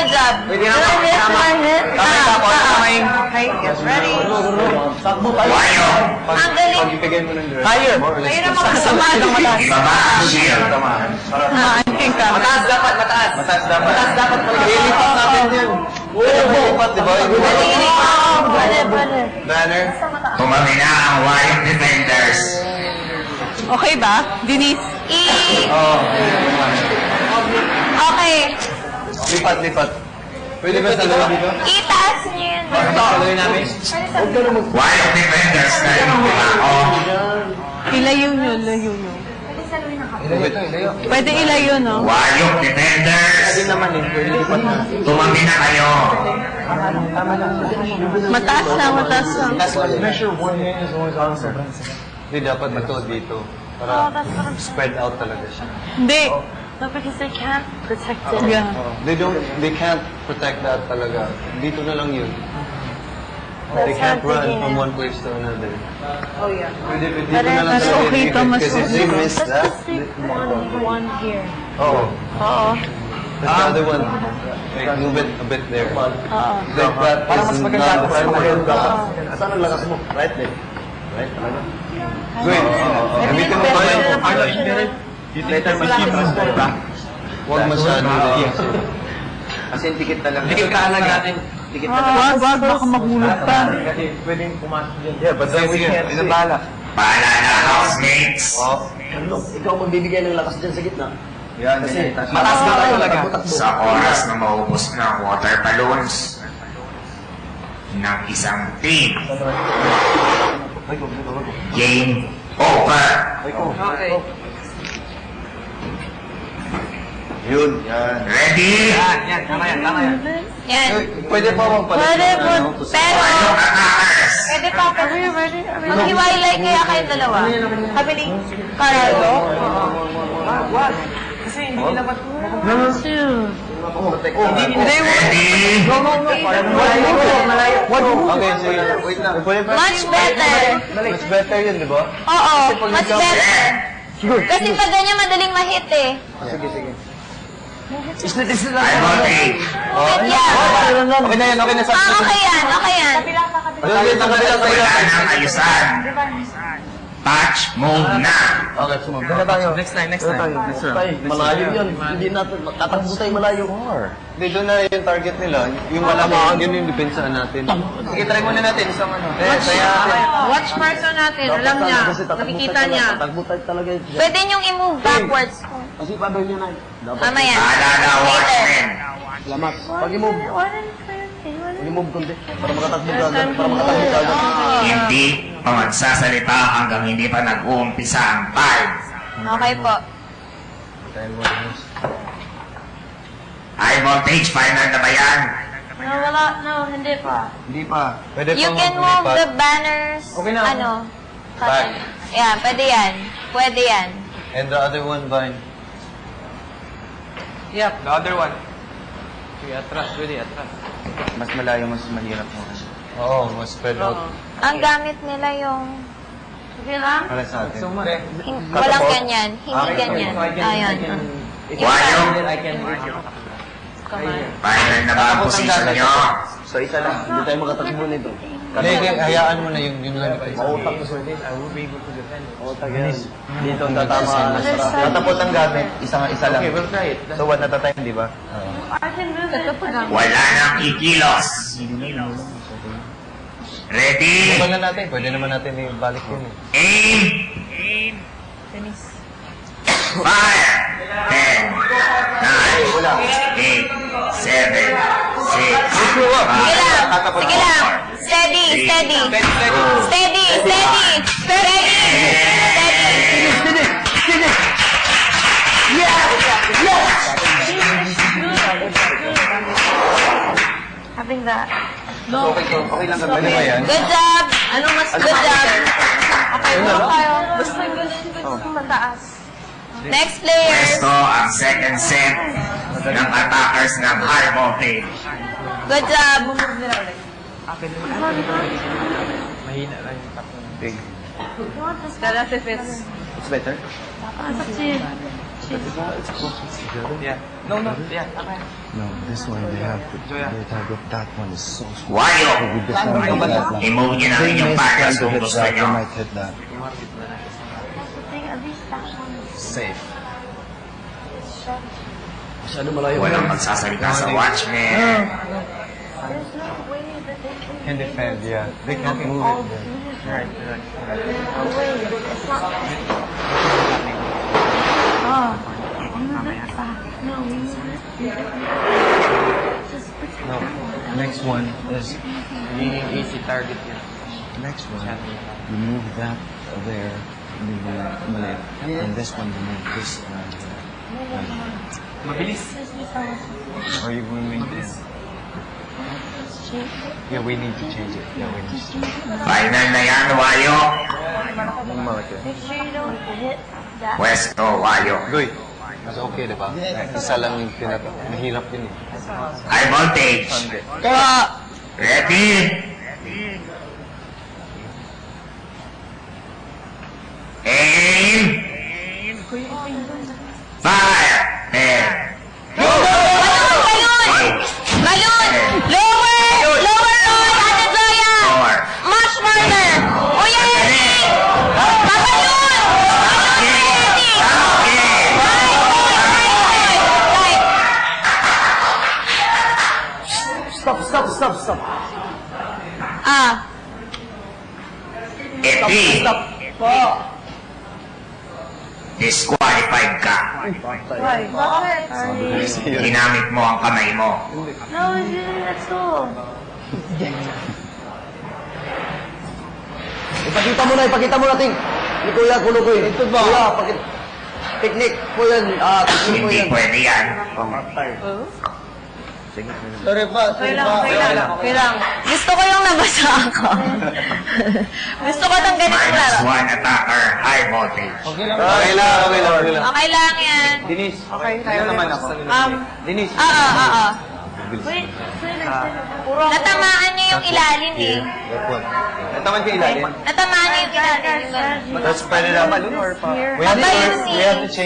Good job. Pwede na Doing this one. Kamay tapos, kamay. Okay, get ready. Wayo. Ang galing. Pag-ibigay mo ng dress. Higher. Kayo na makasama ng mataas. Ibaba ang shield. Mataas dapat, mataas. Mataas dapat. Mataas dapat. Ililipat natin yan. Ililipat, di ba? Banner. Tumami na ang wayong defenders. Okay ba? Denise? Oo. Okay. Lipat, lipat. Pwede ba sa loob dito? Itaas niyo yun. Tuloy namin. Wayong defenders na yung kumao. Ilayo nyo, ilayo nyo. Pwede ilayo, no? Wayong defenders. Pwede naman eh. Pwede lipat na. Tumami na kayo. Mataas na, mataas na. Measure one hand is always on. Hindi, dapat matuod dito. Para spread out talaga siya. Hindi. No, because they can't protect it. Yeah. They can't protect that talaga. Dito na lang yun. They That's can't not run digging from in. one place to another. Oh, yeah. Dito But na lang mas talaga okay ka, mas because if they okay. miss Let's that, just stick one here. oh, Oo. the other one, like move it a bit there. Oo. Like that Para mas is maganda. not Para maganda. right. Saan ang lakas mo? Right leg. Right? Talaga? Wait, gamitin mo ba yun? Later machine transfer ba? Huwag masyado. Kasi dikit talaga. Dikit ka natin. Dikit talaga. Wag, wag, baka magulog pa. Kasi pwedeng pumasok dyan. Yeah, but then sige, inabala. Paalala, housemates. Oh, Ano? Ikaw magbibigay ng lakas dyan sa gitna. yan. Kasi Mataas na tayo talaga. Sa oras na maubos ng water balloons ng isang team. Game over. Okay. Yun, yan. Ready? Yan, tama yan, tama yan. Yan. Pwede pa bang palit? Pwede po. Pero, Wayong attackers. pwede pa. Maghiwalay kaya kayong dalawa. Sabi ni Carlo. Ready? Okay, sige. Wait lang. Pwede pa? Much better. Much better yun, di ba? Oo, much better. Kasi pag ganyan madaling mahit eh. Sige, sige. I vote Wait, yeah. Okay na yan, okay na sa... Okay yan, okay yan. Ulit, ang kabilang tayo. Wala nang ayusan. Patch mode na. Okay, sumab. Doon na tayo. Next time. Malayo yun. Hindi natin, tatakbo tayo malayo. Hindi, doon na yung target nila. Yung malamaan, yun yung depensahan natin. Sige, try muna natin. Isang ano. Watch person natin, alam niya, nakikita niya. Tatakbo tayo talaga. Pwede niyong i-move backwards. Kasi paano nyo na. Tama yan. Paalala, Later. watchmen. Salamat. Pag-i-move kundi. Para makatakbo ka agad. Para makatakbo ka agad. Hindi pa magsasalita hanggang hindi pa nag-uumpisa ang time. Okay po. High voltage, final na ba yan? No, hindi pa. Hindi pa. Pwede You pang can move lumipat. the banners. Okay na. Ano? Back. Yan, pwede yan. Pwede yan. And the other one, Vine. Yep, the other one. Sige, atras. Really, atras. Mas malayo, mas mahirap mo. Oo, mas spread out. Ang gamit nila yung... Sige lang. Para sa atin. Walang ganyan. Hindi ganyan. Ayan. Wayong, I can final na ba ang position nyo? So, isa lang. Hindi tayo makatakbo nito. Hindi, hayaan mo na yung lang. Mautak ko sa I will be able to defend. Mautak yan. Dito tatama. Tatapot ang gamit, isa lang. Okay, we'll try it. So, one at a time, di ba? Wala nang kikilos. Ready? Iba na natin, pwede naman natin ibalik yun. Aim! Fire! 10, 9, 8, 7, 6, 5, Sige lang. Sige lang. Steady, steady. Steady, steady. Steady. Steady. Having that. Okay lang kami ba yan? Good job. Ano mas good job? Okay, move tayo. Basta mataas. Next player. Pwesto ang second set ng attackers ng high voltage. Good job. Mahina lang yung takbo. Big. Tara si Fitz. It's better? Ah, si... Yeah. No, yeah. No, this one they have to. Joya. They target that one is so strong. Wayo! We defend that one. I-move niyo na ang They inyong miss patas trying to kung hit gusto that. They niyo. might hit that. At least that one is Safe. Masyado malayo. Walang magsasalita sa Watchmen. there's no way that they can Can defend, yeah. They can't move all it. do Yeah. that. There's no way. It's not. Oh, move it back. No, move it. Just protect No. that one. Next one is Magiging easy target yan. next one. You move that there. Mali. And this one you move this around here. Mabilis. Or you moving this? Yeah, we need to change it. Yeah, we need to change it. Final na yan, Wayo. Malaki. Make sure you don't hit that. Pwesto, Wayo. Goy. Mas okay, di ba? Isa lang yung mahirap yun eh. High voltage. Ready? Aim. Fire. And Balloon! Lower! Lower, Roy! Ate Zoya! four. Much further! Kuya Eddie! Pabalun! Stop. Ah, Epi. Disqualified ka. bakit? Ginamit mo ang kamay mo. No, he's using that tool. Ipakita mo natin. Ni Kuya Kulukoy. Ito ba? Kuya, technique po yan. Technique po Hindi yan. pwede yan. Sorry pa. Okay lang. Gusto ko yung nabasa ako. Gusto ko itong ganito Minus laro. one attacker, high voltage. Okay lang. Okay lang yan. Denise. Okay, tayo naman ako. Denise. Oo. Wait, natamaan niyo yung ilalim eh. That one. Nataman ka ilalim. Natamaan niyo yung ilalim. That's pwede naman. Or pa. Pabayun We have to change